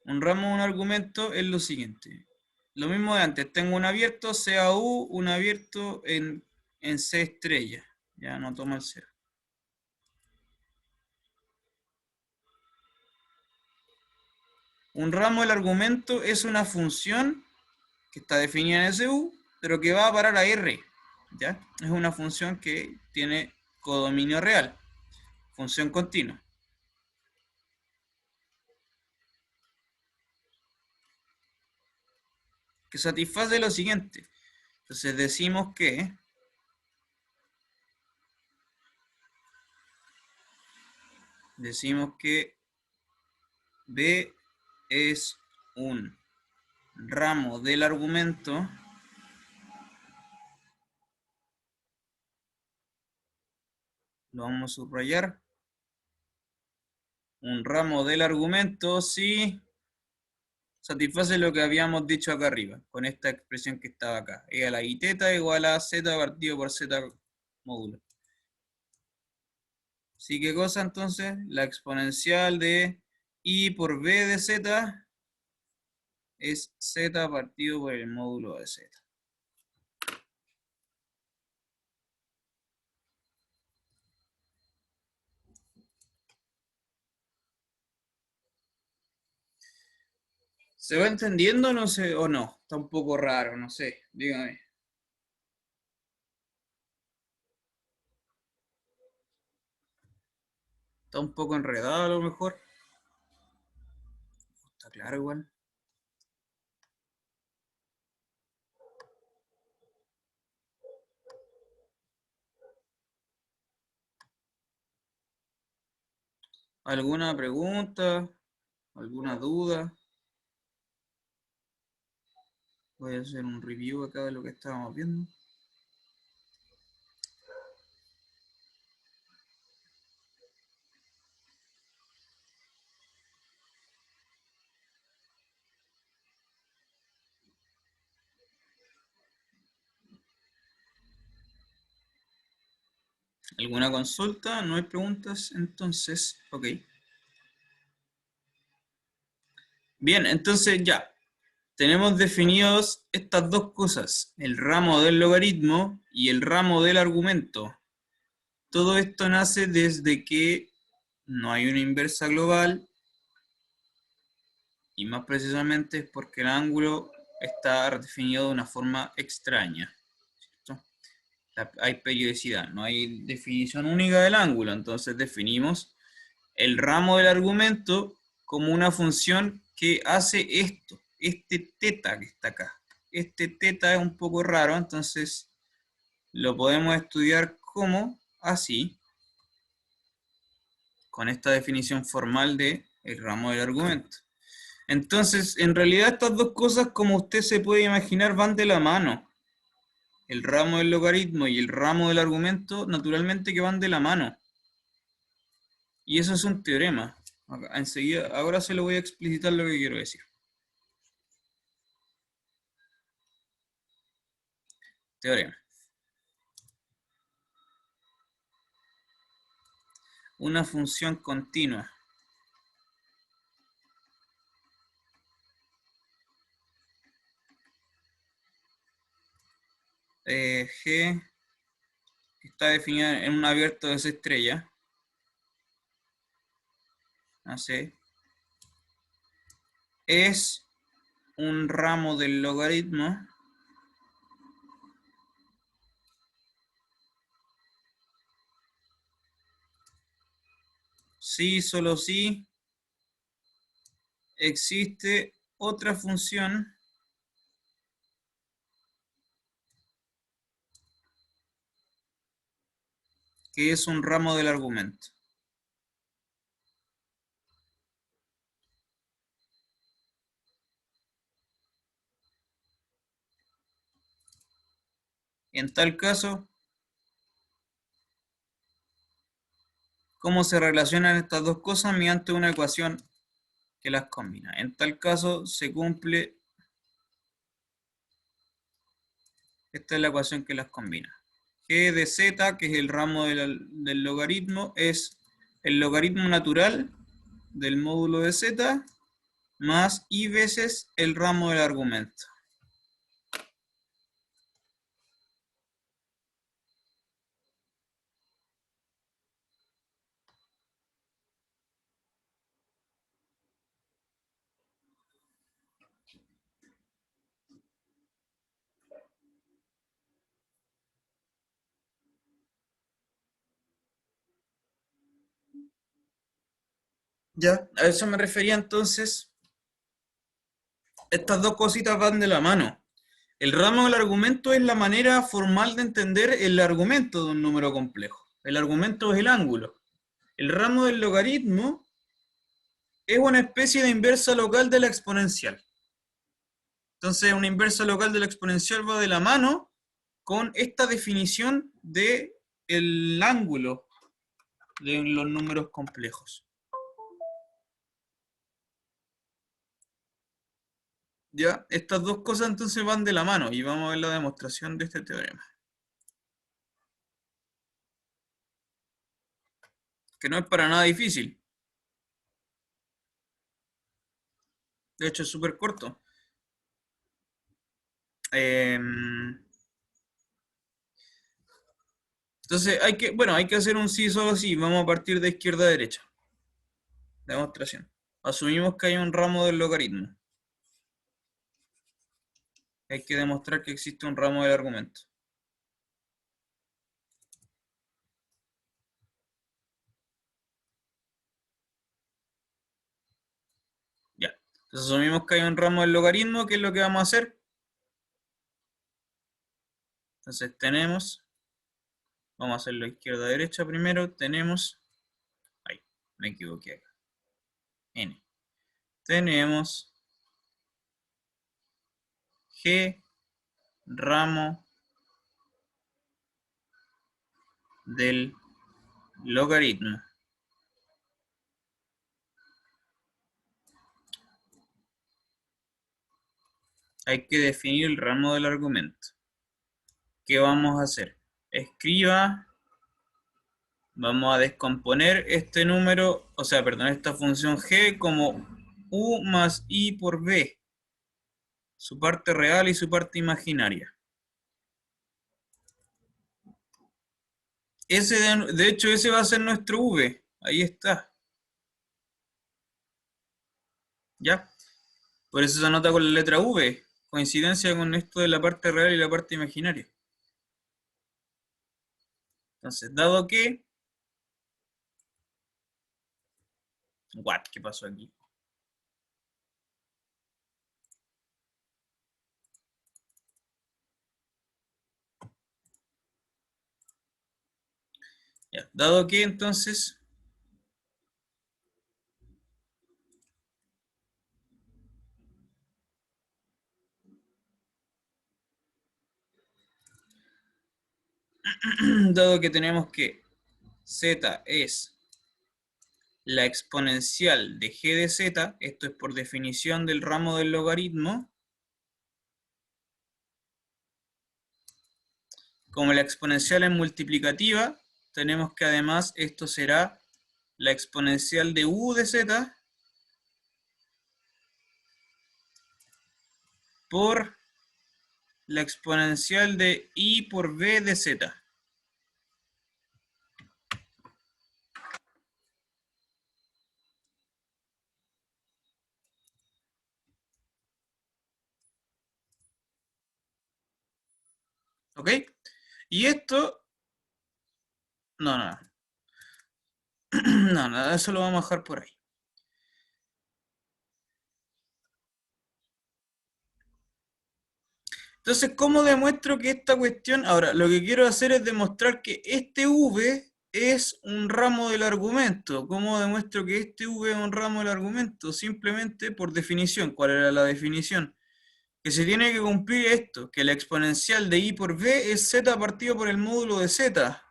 Un ramo de un argumento es lo siguiente. Lo mismo de antes. Tengo un abierto CAU, un abierto en C estrella. Ya no toma el cero. Un ramo del argumento es una función que está definida en SU, pero que va a parar a R. ¿Ya? Es una función que tiene codominio real. Función continua. Que satisface lo siguiente. Entonces decimos que B es un ramo del argumento lo vamos a subrayar. Un ramo del argumento si satisface lo que habíamos dicho acá arriba, con esta expresión que estaba acá. E a la i teta igual a z partido por z módulo. ¿Sí qué cosa entonces? La exponencial de i por b de z es z partido por el módulo de z. ¿Se va entendiendo no sé, o no? Está un poco raro, no sé, dígame. Está un poco enredado a lo mejor. Está claro igual. ¿Alguna pregunta? ¿Alguna duda? Voy a hacer un review acá de lo que estábamos viendo. ¿Alguna consulta? ¿No hay preguntas? Entonces, ok. Bien, entonces ya. Tenemos definidos estas dos cosas, el ramo del logaritmo y el ramo del argumento. Todo esto nace desde que no hay una inversa global, y más precisamente es porque el ángulo está definido de una forma extraña. ¿Cierto? Hay periodicidad, no hay definición única del ángulo, entonces definimos el ramo del argumento como una función que hace esto, este teta que está acá. Este teta es un poco raro, entonces lo podemos estudiar como así, con esta definición formal de el ramo del argumento. Entonces, en realidad estas dos cosas, como usted se puede imaginar, van de la mano. El ramo del logaritmo y el ramo del argumento, naturalmente que van de la mano. Y eso es un teorema. Enseguida, ahora se lo voy a explicitar lo que quiero decir. Teorema. Una función continua G que está definida en un abierto de C estrella, AC, es un ramo del logaritmo si, solo si existe otra función que es un ramo del argumento. En tal caso, ¿cómo se relacionan estas dos cosas? Mediante una ecuación que las combina. En tal caso, se cumple, esta es la ecuación que las combina. G de z, que es el ramo del logaritmo, es el logaritmo natural del módulo de z más i veces el ramo del argumento. Ya, a eso me refería entonces. Estas dos cositas van de la mano. El ramo del argumento es la manera formal de entender el argumento de un número complejo. El argumento es el ángulo. El ramo del logaritmo es una especie de inversa local de la exponencial. Entonces, una inversa local de la exponencial va de la mano con esta definición de el ángulo de los números complejos. Ya, estas dos cosas entonces van de la mano y vamos a ver la demostración de este teorema. Que no es para nada difícil. De hecho, es súper corto. Entonces, hay que hacer un sí solo sí. Vamos a partir de izquierda a derecha. Demostración. Asumimos que hay un ramo del logaritmo. Hay que demostrar que existe un ramo del argumento. Ya. Entonces asumimos que hay un ramo del logaritmo. ¿Qué es lo que vamos a hacer? Entonces tenemos, vamos a hacerlo izquierda a derecha primero. Tenemos, ahí, me equivoqué acá. N. Tenemos G ramo del logaritmo. Hay que definir el ramo del argumento. ¿Qué vamos a hacer? Escriba, vamos a descomponer este número, o sea, perdón, esta función g como u más i por b, su parte real y su parte imaginaria. De hecho, ese va a ser nuestro v, ahí está. ¿Ya? Por eso se anota con la letra v, coincidencia con esto de la parte real y la parte imaginaria. Entonces, dado que... ¿Qué pasó aquí? Ya, dado que entonces... dado que tenemos que z es la exponencial de g de z, esto es por definición del ramo del logaritmo, como la exponencial es multiplicativa, tenemos que además esto será la exponencial de u de z por la exponencial de i por b de z. ¿Ok? Y esto... No. No, eso lo vamos a dejar por ahí. Entonces, ¿cómo demuestro que esta cuestión... Ahora, lo que quiero hacer es demostrar que este v es un ramo del argumento. ¿Cómo demuestro que este v es un ramo del argumento? Simplemente por definición. ¿Cuál era la definición? Que se tiene que cumplir esto, que la exponencial de i por b es z partido por el módulo de z.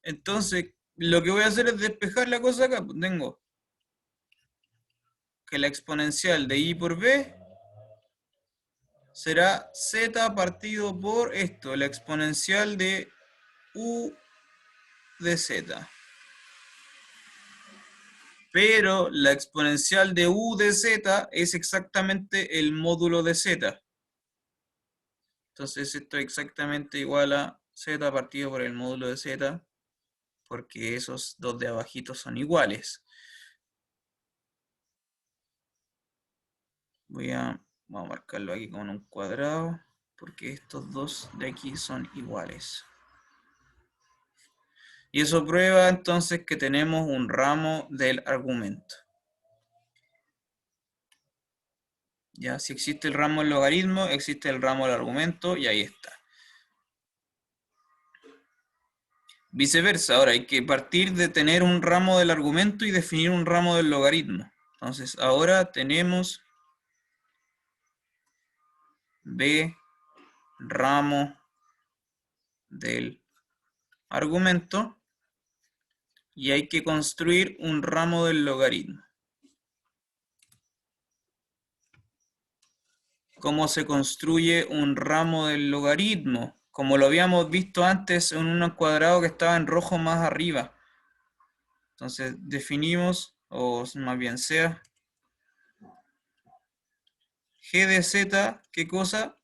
Entonces, lo que voy a hacer es despejar la cosa acá. Pues tengo que la exponencial de i por b será z partido por esto, la exponencial de u de z. Pero la exponencial de u de z es exactamente el módulo de z. Entonces esto es exactamente igual a z partido por el módulo de z, porque esos dos de abajito son iguales. Vamos a marcarlo aquí con un cuadrado, porque estos dos de aquí son iguales. Y eso prueba entonces que tenemos un ramo del argumento. Ya, si existe el ramo del logaritmo, existe el ramo del argumento y ahí está. Viceversa, ahora hay que partir de tener un ramo del argumento y definir un ramo del logaritmo. Entonces ahora tenemos b ramo del argumento y hay que construir un ramo del logaritmo. ¿Cómo se construye un ramo del logaritmo? Como lo habíamos visto antes en un cuadrado que estaba en rojo más arriba. Entonces definimos, o más bien sea, g de z, ¿qué cosa?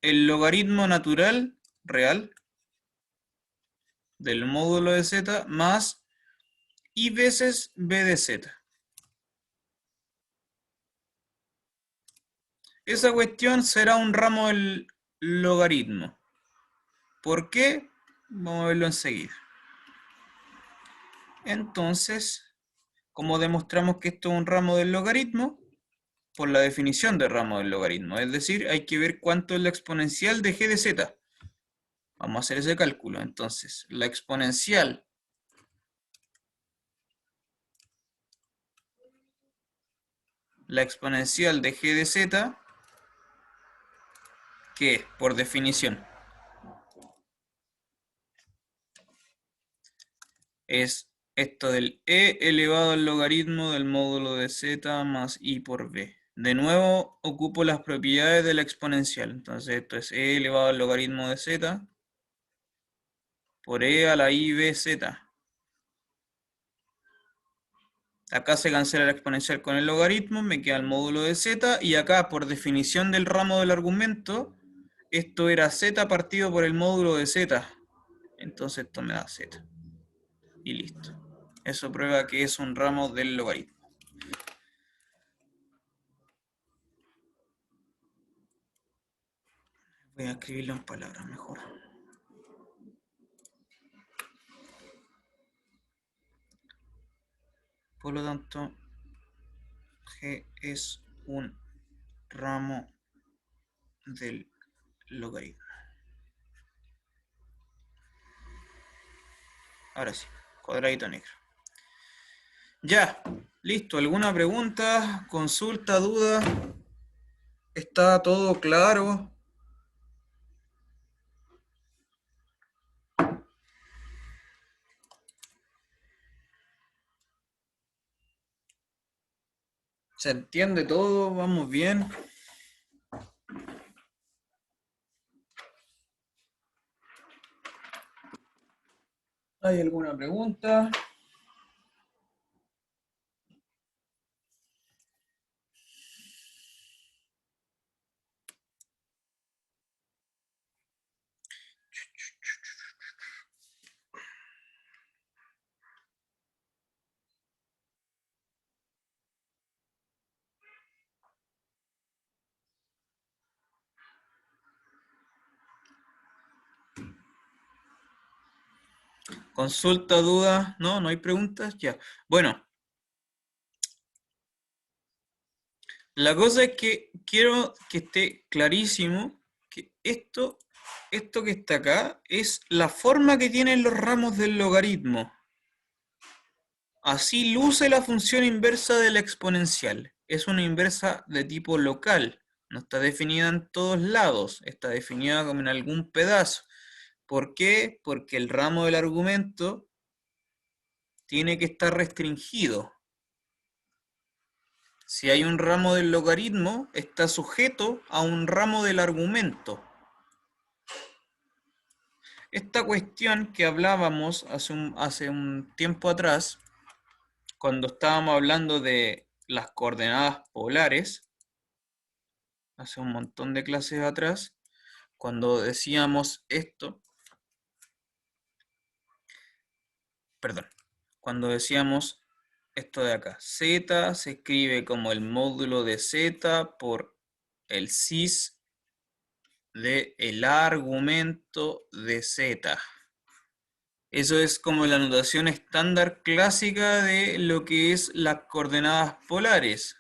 El logaritmo natural, real, del módulo de z más i veces b de z. Esa cuestión será un ramo del logaritmo. ¿Por qué? Vamos a verlo enseguida. Entonces, ¿cómo demostramos que esto es un ramo del logaritmo? Por la definición de ramo del logaritmo. Es decir, hay que ver cuánto es la exponencial de g de z. Vamos a hacer ese cálculo. Entonces, la exponencial de g de z, que es, por definición, es esto del e elevado al logaritmo del módulo de z más i por b. De nuevo, ocupo las propiedades de la exponencial. Entonces, esto es e elevado al logaritmo de z por e a la i b z. Acá se cancela la exponencial con el logaritmo, me queda el módulo de z, y acá, por definición del ramo del argumento, esto era z partido por el módulo de z. Entonces esto me da z. Y listo. Eso prueba que es un ramo del logaritmo. Voy a escribirlo en palabras mejor. Por lo tanto, g es un ramo del logaritmo. Ahora sí, cuadradito negro. Ya, listo. ¿Alguna pregunta, consulta, duda? ¿Está todo claro? ¿Se entiende todo? ¿Vamos bien? ¿Hay alguna pregunta? ¿Consulta, duda? ¿No? ¿No hay preguntas? Ya. Bueno, la cosa es que quiero que esté clarísimo que esto que está acá es la forma que tienen los ramos del logaritmo. Así luce la función inversa de la exponencial. Es una inversa de tipo local. No está definida en todos lados. Está definida como en algún pedazo. ¿Por qué? Porque el ramo del argumento tiene que estar restringido. Si hay un ramo del logaritmo, está sujeto a un ramo del argumento. Esta cuestión que hablábamos hace un tiempo atrás, cuando estábamos hablando de las coordenadas polares, hace un montón de clases atrás, cuando decíamos esto, perdón, cuando decíamos esto de acá, z se escribe como el módulo de z por el cis de el argumento de z. Eso es como la notación estándar clásica de lo que es las coordenadas polares.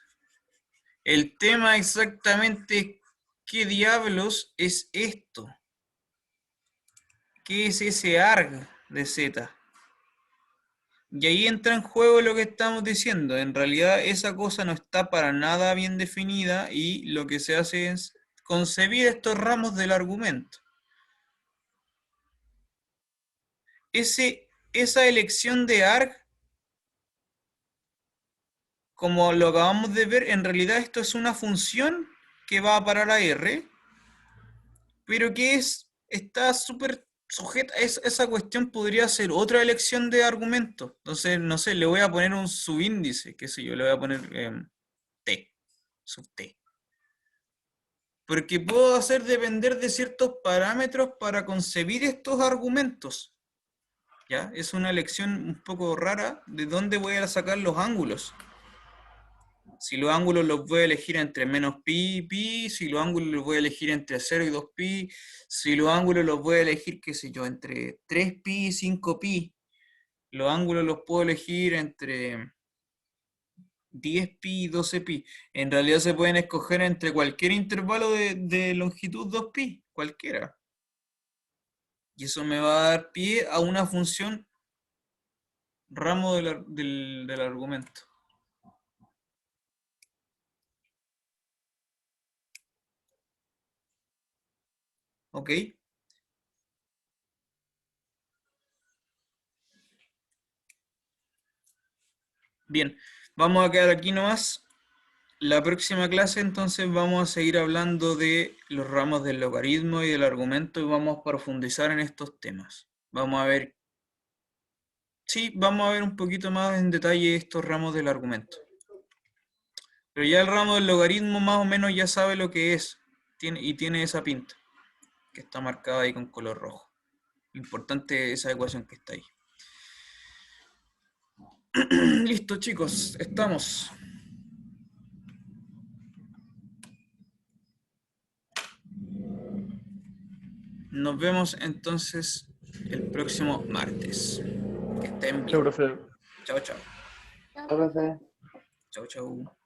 El tema exactamente qué diablos es esto. ¿Qué es ese arg de z? Y ahí entra en juego lo que estamos diciendo. En realidad esa cosa no está para nada bien definida y lo que se hace es concebir estos ramos del argumento. esa elección de arg, como lo acabamos de ver, en realidad esto es una función que va a parar a R, pero que está súper sujeta, esa cuestión podría ser otra elección de argumento. Entonces, no sé, le voy a poner un subíndice, qué sé yo, le voy a poner T, sub T. Porque puedo hacer depender de ciertos parámetros para concebir estos argumentos. ¿Ya? Es una elección un poco rara de dónde voy a sacar los ángulos. Si los ángulos los voy a elegir entre menos pi y pi, si los ángulos los voy a elegir entre 0 y 2pi, si los ángulos los voy a elegir, qué sé yo, entre 3pi y 5pi. Los ángulos los puedo elegir entre 10pi y 12pi. En realidad se pueden escoger entre cualquier intervalo de longitud 2pi, cualquiera. Y eso me va a dar pie a una función ramo del argumento. ¿Ok? Bien, vamos a quedar aquí nomás. La próxima clase entonces vamos a seguir hablando de los ramos del logaritmo y del argumento y vamos a profundizar en estos temas. Vamos a ver, sí, vamos a ver un poquito más en detalle estos ramos del argumento. Pero ya el ramo del logaritmo más o menos ya sabe lo que es y tiene esa pinta, que está marcada ahí con color rojo. Importante esa ecuación que está ahí. Listo, chicos, estamos. Nos vemos entonces el próximo martes. Que estén Chao, bien. profe. Chao, chao. Entonces, Chao, chao.